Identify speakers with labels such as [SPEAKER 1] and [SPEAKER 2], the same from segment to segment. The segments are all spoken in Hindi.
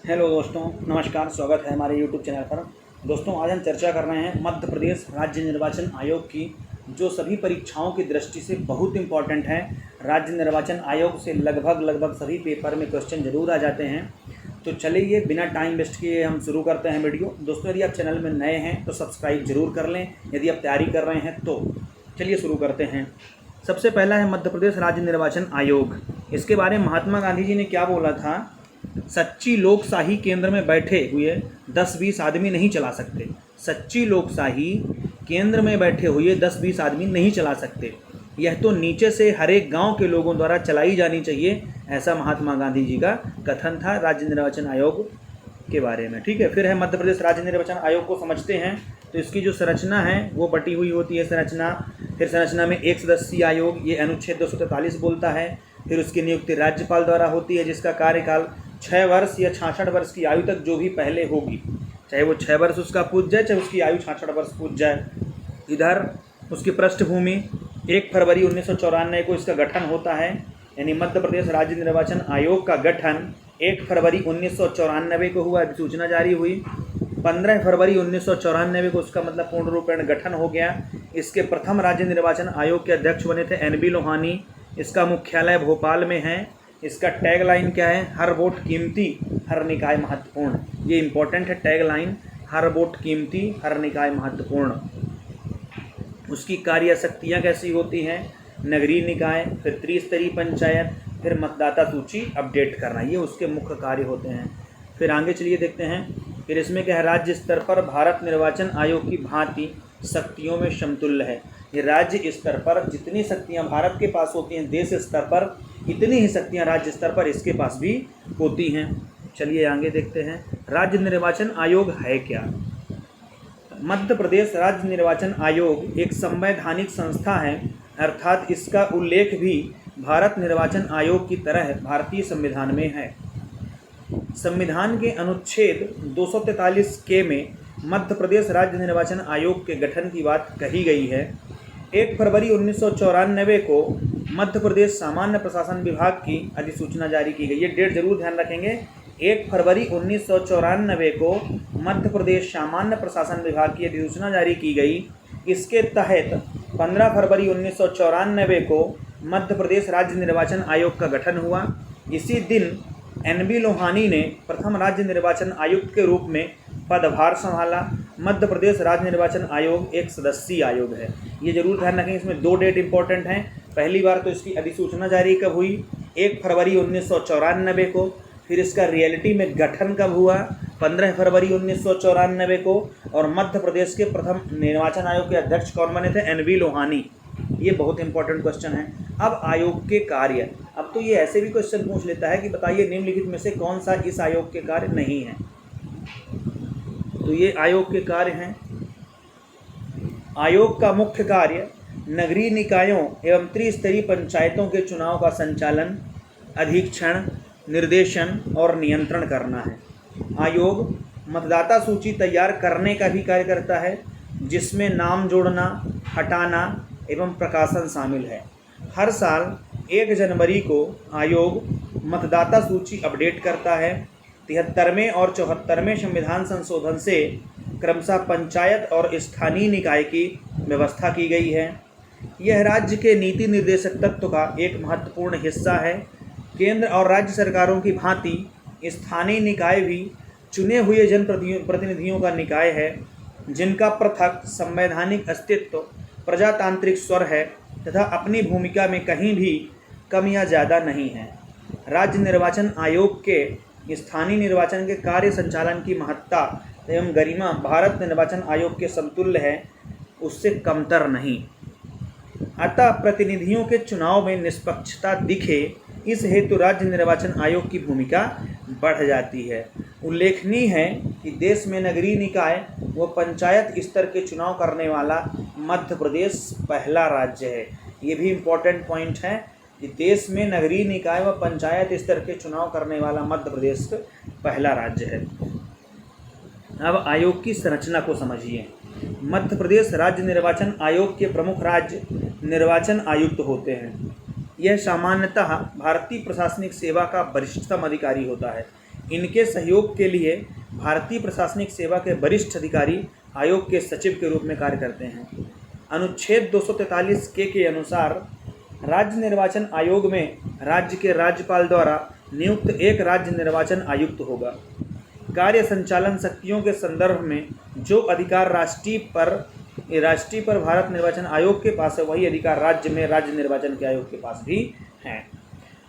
[SPEAKER 1] हेलो दोस्तों, नमस्कार। स्वागत है हमारे यूट्यूब चैनल पर। दोस्तों, आज हम चर्चा कर रहे हैं मध्य प्रदेश राज्य निर्वाचन आयोग की, जो सभी परीक्षाओं की दृष्टि से बहुत इम्पॉर्टेंट है। राज्य निर्वाचन आयोग से लगभग सभी पेपर में क्वेश्चन जरूर आ जाते हैं। तो चलिए बिना टाइम वेस्ट किए हम शुरू करते हैं वीडियो। दोस्तों, यदि आप चैनल में नए हैं तो सब्सक्राइब जरूर कर लें, यदि आप तैयारी कर रहे हैं तो। चलिए शुरू करते हैं। सबसे पहला है मध्य प्रदेश राज्य निर्वाचन आयोग। इसके बारे में महात्मा गांधी जी ने क्या बोला था? सच्ची लोकशाही केंद्र में बैठे हुए 10-20 आदमी नहीं चला सकते। सच्ची लोकशाही केंद्र में बैठे हुए 10-20 आदमी नहीं चला सकते। यह तो नीचे से हर एक गांव के लोगों द्वारा चलाई जानी चाहिए, ऐसा महात्मा गांधी जी का कथन था राज्य निर्वाचन आयोग के बारे में। ठीक है, फिर है मध्य प्रदेश राज्य निर्वाचन आयोग को समझते हैं। तो इसकी जो संरचना है वो बटी हुई होती है संरचना। फिर संरचना में एक सदस्यीय आयोग, ये अनुच्छेद 243 बोलता है। फिर उसकी नियुक्ति राज्यपाल द्वारा होती है, जिसका कार्यकाल 6 वर्ष या 66 वर्ष की आयु तक जो भी पहले होगी, चाहे वो 6 वर्ष उसका पूज जाए, चाहे उसकी आयु 66 वर्ष पूज जाए। इधर उसकी पृष्ठभूमि 1 फरवरी 1994 को इसका गठन होता है, यानी मध्य प्रदेश राज्य निर्वाचन आयोग का गठन 1 फरवरी 1994 को हुआ, अधिसूचना जारी हुई। 15 फरवरी 1994 को उसका मतलब पूर्ण रूपेण गठन हो गया। इसके प्रथम राज्य निर्वाचन आयोग के अध्यक्ष बने थे NB लोहानी। इसका मुख्यालय भोपाल में है। इसका टैग लाइन क्या है? हर वोट कीमती, हर निकाय महत्वपूर्ण। ये इंपॉर्टेंट है टैग लाइन, हर वोट कीमती, हर निकाय महत्वपूर्ण। उसकी कार्यशक्तियाँ कैसी होती हैं? नगरीय निकाय, फिर त्रिस्तरीय पंचायत, फिर मतदाता सूची अपडेट करना, ये उसके मुख्य कार्य होते हैं। फिर आगे चलिए देखते हैं। फिर इसमें क्या है? राज्य स्तर पर भारत निर्वाचन आयोग की भांति शक्तियों में समतुल्य है। ये राज्य स्तर पर जितनी शक्तियां भारत के पास होती हैं देश स्तर पर, इतनी ही शक्तियां राज्य स्तर पर इसके पास भी होती हैं। चलिए आगे देखते हैं, राज्य निर्वाचन आयोग है क्या? मध्य प्रदेश राज्य निर्वाचन आयोग एक संवैधानिक संस्था है, अर्थात इसका उल्लेख भी भारत निर्वाचन आयोग की तरह भारतीय संविधान में है। संविधान के अनुच्छेद 243 के में मध्य प्रदेश राज्य निर्वाचन आयोग के गठन की बात कही गई है। 1 फरवरी 1994 को मध्य प्रदेश सामान्य प्रशासन विभाग की अधिसूचना जारी की गई। ये डेट जरूर ध्यान रखेंगे, 1 फरवरी 1994 को मध्य प्रदेश सामान्य प्रशासन विभाग की अधिसूचना जारी की गई। इसके तहत 15 फरवरी 1994 को मध्य प्रदेश राज्य निर्वाचन आयोग का गठन हुआ। इसी दिन NB लोहानी ने प्रथम राज्य निर्वाचन आयुक्त के रूप में पदभार संभाला। मध्य प्रदेश राज्य निर्वाचन आयोग एक सदस्यीय आयोग है, ये जरूर ध्यान रखें। इसमें 2 डेट इंपॉर्टेंट हैं। पहली बार तो इसकी अधिसूचना जारी कब हुई? 1 फरवरी 1994 को। फिर इसका रियलिटी में गठन कब हुआ? 15 फरवरी 1994 को। और मध्य प्रदेश के प्रथम निर्वाचन आयोग के अध्यक्ष कौन बने थे? NB लोहानी। ये बहुत इंपॉर्टेंट क्वेश्चन है। अब आयोग के कार्य, अब तो ये ऐसे भी क्वेश्चन पूछ लेता है कि बताइए निम्नलिखित में से कौन सा इस आयोग के कार्य नहीं है। तो ये आयोग के कार्य हैं। आयोग का मुख्य कार्य नगरीय निकायों एवं त्रिस्तरीय पंचायतों के चुनाव का संचालन, अधीक्षण, निर्देशन और नियंत्रण करना है। आयोग मतदाता सूची तैयार करने का भी कार्य करता है, जिसमें नाम जोड़ना, हटाना एवं प्रकाशन शामिल है। हर साल 1 जनवरी को आयोग मतदाता सूची अपडेट करता है। 73वें और 74वें संविधान संशोधन से क्रमशः पंचायत और स्थानीय निकाय की व्यवस्था की गई है। यह राज्य के नीति निर्देशक तत्व का एक महत्वपूर्ण हिस्सा है। केंद्र और राज्य सरकारों की भांति स्थानीय निकाय भी चुने हुए जनप्रतिनिधियों का निकाय है, जिनका पृथक संवैधानिक अस्तित्व, प्रजातांत्रिक स्वर है तथा अपनी भूमिका में कहीं भी कम या ज़्यादा नहीं है। राज्य निर्वाचन आयोग के स्थानीय निर्वाचन के कार्य संचालन की महत्ता एवं गरिमा भारत निर्वाचन आयोग के समतुल्य है, उससे कमतर नहीं। अतः प्रतिनिधियों के चुनाव में निष्पक्षता दिखे, इस हेतु राज्य निर्वाचन आयोग की भूमिका बढ़ जाती है। उल्लेखनीय है कि देश में नगरीय निकाय व पंचायत स्तर के चुनाव करने वाला मध्य प्रदेश पहला राज्य है। ये भी इम्पोर्टेंट पॉइंट है कि देश में नगरीय निकाय व पंचायत स्तर के चुनाव करने वाला मध्य प्रदेश पहला राज्य है। अब आयोग की संरचना को समझिए। मध्य प्रदेश राज्य निर्वाचन आयोग के प्रमुख राज्य निर्वाचन आयुक्त होते हैं। यह सामान्यतः भारतीय प्रशासनिक सेवा का वरिष्ठतम अधिकारी होता है। इनके सहयोग के लिए भारतीय प्रशासनिक सेवा के वरिष्ठ अधिकारी आयोग के सचिव के रूप में कार्य करते हैं। अनुच्छेद 243 के अनुसार राज्य निर्वाचन आयोग में राज्य के राज्यपाल द्वारा नियुक्त एक राज्य निर्वाचन आयुक्त होगा। कार्य संचालन शक्तियों के संदर्भ में जो अधिकार राष्ट्रीय पर भारत निर्वाचन आयोग के पास है, वही अधिकार राज्य में राज्य निर्वाचन के आयोग के पास भी हैं।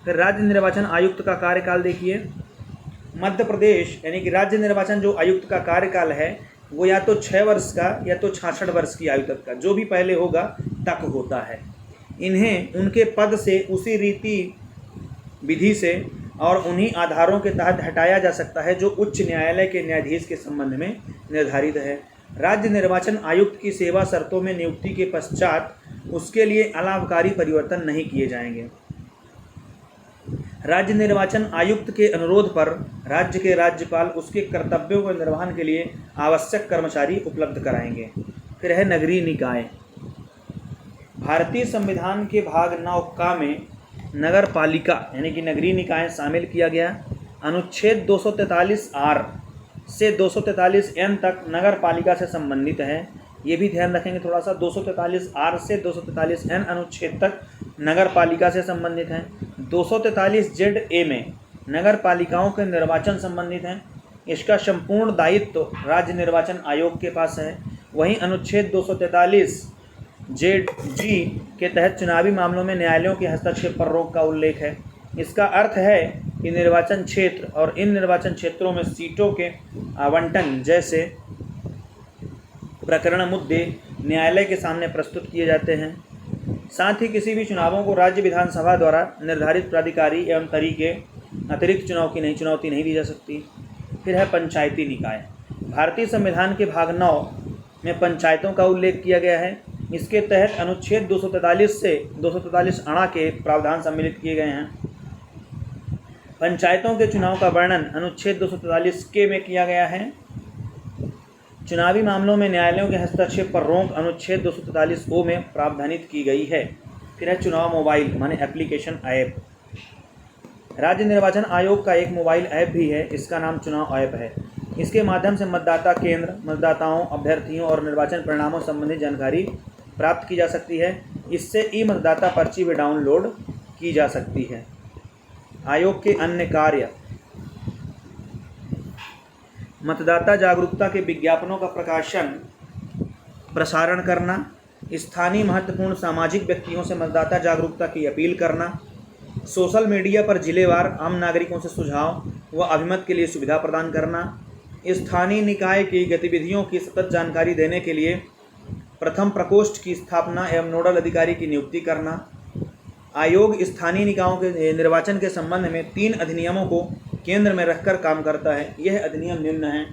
[SPEAKER 1] फिर राज्य निर्वाचन आयुक्त का कार्यकाल देखिए। मध्य प्रदेश यानी कि राज्य निर्वाचन जो आयुक्त का कार्यकाल है वो या तो 6 वर्ष का या तो 66 वर्ष की आयु तक का, जो भी पहले होगा तक होता है। इन्हें उनके पद से उसी रीति विधि से और उन्हीं आधारों के तहत हटाया जा सकता है जो उच्च न्यायालय के न्यायाधीश के संबंध में निर्धारित है। राज्य निर्वाचन आयुक्त की सेवा शर्तों में नियुक्ति के पश्चात उसके लिए अलाभकारी परिवर्तन नहीं किए जाएंगे। राज्य निर्वाचन आयुक्त के अनुरोध पर राज्य के राज्यपाल उसके कर्तव्यों के निर्वहन के लिए आवश्यक कर्मचारी उपलब्ध कराएंगे। फिर है नगरीय निकाय। भारतीय संविधान के भाग 9 का में नगर पालिका यानी कि नगरीय निकाय शामिल किया गया। अनुच्छेद 243R से 243N तक नगर पालिका से संबंधित है। ये भी ध्यान रखेंगे थोड़ा सा। 243R से 243N अनुच्छेद तक नगर पालिका से संबंधित हैं। 243ZA में नगर पालिकाओं के निर्वाचन संबंधित हैं। इसका संपूर्ण दायित्व राज्य निर्वाचन आयोग के पास है। वहीं अनुच्छेद 243ZG के तहत चुनावी मामलों में न्यायालयों के हस्तक्षेप पर रोक का उल्लेख है। इसका अर्थ है कि निर्वाचन क्षेत्र और इन निर्वाचन क्षेत्रों में सीटों के आवंटन जैसे प्रकरण मुद्दे न्यायालय के सामने प्रस्तुत किए जाते हैं। साथ ही किसी भी चुनावों को राज्य विधानसभा द्वारा निर्धारित प्राधिकारी एवं तरीके अतिरिक्त चुनौती नहीं दी जा सकती। फिर है पंचायती निकाय। भारतीय संविधान के भाग 9 में पंचायतों का उल्लेख किया गया है। इसके तहत अनुच्छेद 243 से 243 के प्रावधान सम्मिलित किए गए हैं। पंचायतों के चुनाव का वर्णन अनुच्छेद 243 के में किया गया है। चुनावी मामलों में न्यायालयों के हस्तक्षेप पर रोक अनुच्छेद 243 में प्रावधानित की गई है। फिर है चुनाव मोबाइल माने एप्लीकेशन ऐप। राज्य निर्वाचन आयोग का एक मोबाइल ऐप भी है, इसका नाम चुनाव ऐप है। इसके माध्यम से मतदाता केंद्र, मतदाताओं, अभ्यर्थियों और निर्वाचन परिणामों संबंधी जानकारी प्राप्त की जा सकती है। इससे ई मतदाता पर्ची भी डाउनलोड की जा सकती है। आयोग के अन्य कार्य: मतदाता जागरूकता के विज्ञापनों का प्रसारण करना, स्थानीय महत्वपूर्ण सामाजिक व्यक्तियों से मतदाता जागरूकता की अपील करना, सोशल मीडिया पर जिलेवार आम नागरिकों से सुझाव व अभिमत के लिए सुविधा प्रदान करना, स्थानीय निकाय की गतिविधियों की सतत जानकारी देने के लिए प्रथम प्रकोष्ठ की स्थापना एवं नोडल अधिकारी की नियुक्ति करना। आयोग स्थानीय निकायों के निर्वाचन के संबंध में 3 अधिनियमों को केंद्र में रखकर काम करता है। यह अधिनियम निम्न हैं।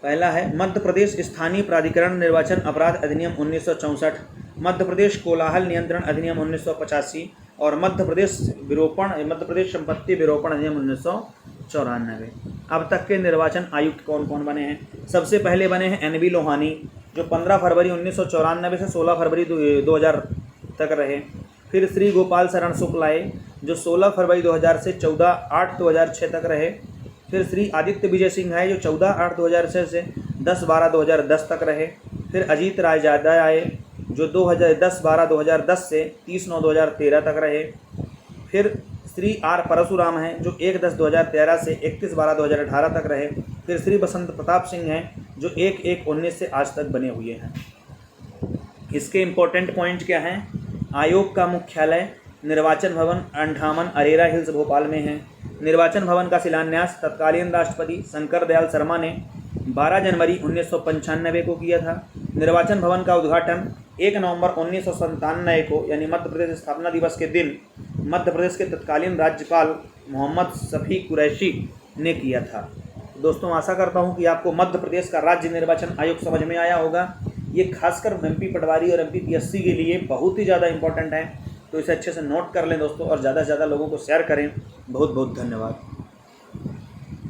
[SPEAKER 1] पहला है मध्य प्रदेश स्थानीय प्राधिकरण निर्वाचन अपराध अधिनियम 1964, मध्य प्रदेश कोलाहल नियंत्रण अधिनियम 1985 और मध्य प्रदेश संपत्ति विरूपण अधिनियम 1994। अब तक के निर्वाचन आयुक्त कौन कौन बने हैं? सबसे पहले बने हैं NB लोहानी, जो 15 फरवरी 1994 से 16 फरवरी 2000 तक रहे। फिर श्री गोपाल शरण शुक्ल आए, जो 16 फरवरी 2000 से 14/8/2006 तक रहे। फिर श्री आदित्य विजय सिंह आए, जो 14/8/2006 से 10/12/2010 तक रहे। फिर अजीत राय जादा आए, जो 10/12/2010 से 30/9/2013 तक रहे। फिर श्री R परशुराम हैं, जो 1/10/2013 से 31/12/2018 तक रहे। फिर श्री बसंत प्रताप सिंह हैं, जो 1/1/19 से आज तक बने हुए हैं। इसके इम्पोर्टेंट पॉइंट क्या हैं? आयोग का मुख्यालय निर्वाचन भवन अंठामन अरेरा हिल्स भोपाल में है। निर्वाचन भवन का शिलान्यास तत्कालीन राष्ट्रपति शंकर दयाल शर्मा ने 12 जनवरी 1995 को किया था। निर्वाचन भवन का उद्घाटन 1 नवंबर 1997 को यानी मध्य प्रदेश स्थापना दिवस के दिन मध्य प्रदेश के तत्कालीन राज्यपाल मोहम्मद शफी कुरैशी ने किया था। दोस्तों, आशा करता हूं कि आपको मध्य प्रदेश का राज्य निर्वाचन आयोग समझ में आया होगा। ये खासकर MP पटवारी और MP PSC के लिए बहुत ही ज़्यादा इंपॉर्टेंट है, तो इसे अच्छे से नोट कर लें दोस्तों और ज़्यादा से ज़्यादा लोगों को शेयर करें। बहुत बहुत धन्यवाद।